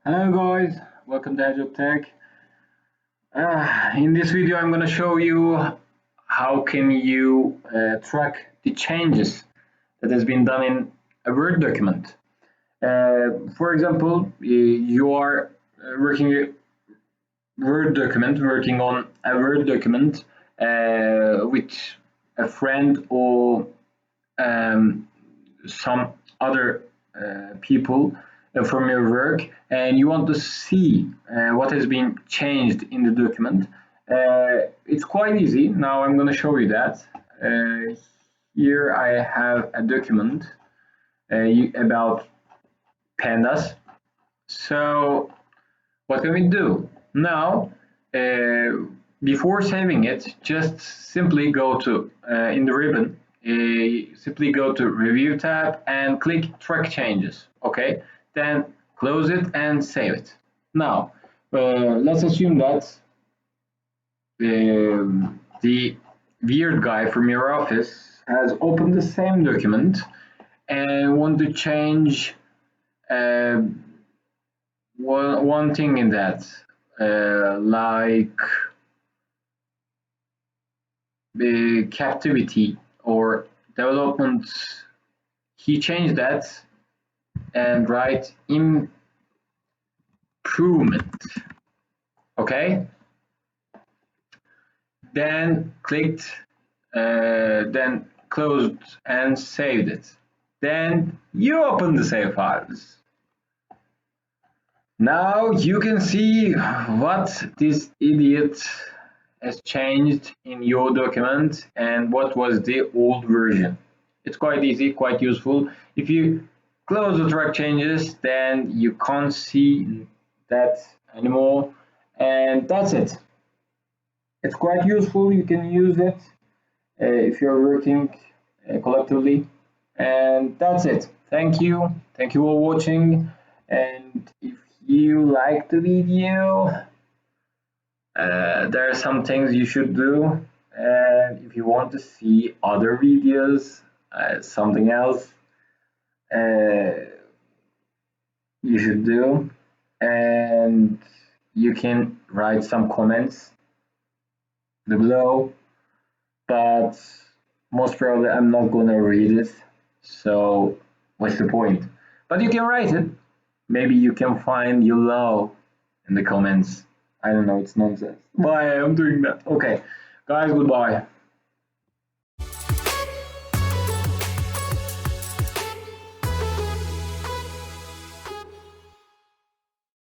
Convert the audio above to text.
Hello guys, welcome to Hedgehog Tech. In this video I'm going to show you how can you track the changes that has been done in a Word document. For example, you are working on a Word document with a friend or some other people from your work, and you want to see what has been changed in the document. It's quite easy. Now I'm going to show you that. Here I have a document about pandas. So what can we do? Now, before saving it, just simply go to, in the ribbon, simply go to Review tab and click Track Changes. Okay, then close it and save it. Now, let's assume that the weird guy from your office has opened the same document and want to change uh, one thing in that, like the captivity or development. He changed that and write improvement. Okay, then clicked, then closed and saved it. Then you open the save files. Now you can see what this idiot has changed in your document and what was the old version. It's quite easy, quite useful. If you close the track changes, then you can't see that anymore, and that's it. It's quite useful. You can use it if you're working collectively, and that's it. Thank you for watching, and if you like the video, there are some things you should do, and if you want to see other videos, something else uh, you should do, and you can write some comments below, but most probably I'm not gonna read it, so what's the point? But you can write it. Maybe you can find your love in the comments. I don't know, it's nonsense. Why I'm doing that? Okay, guys, goodbye.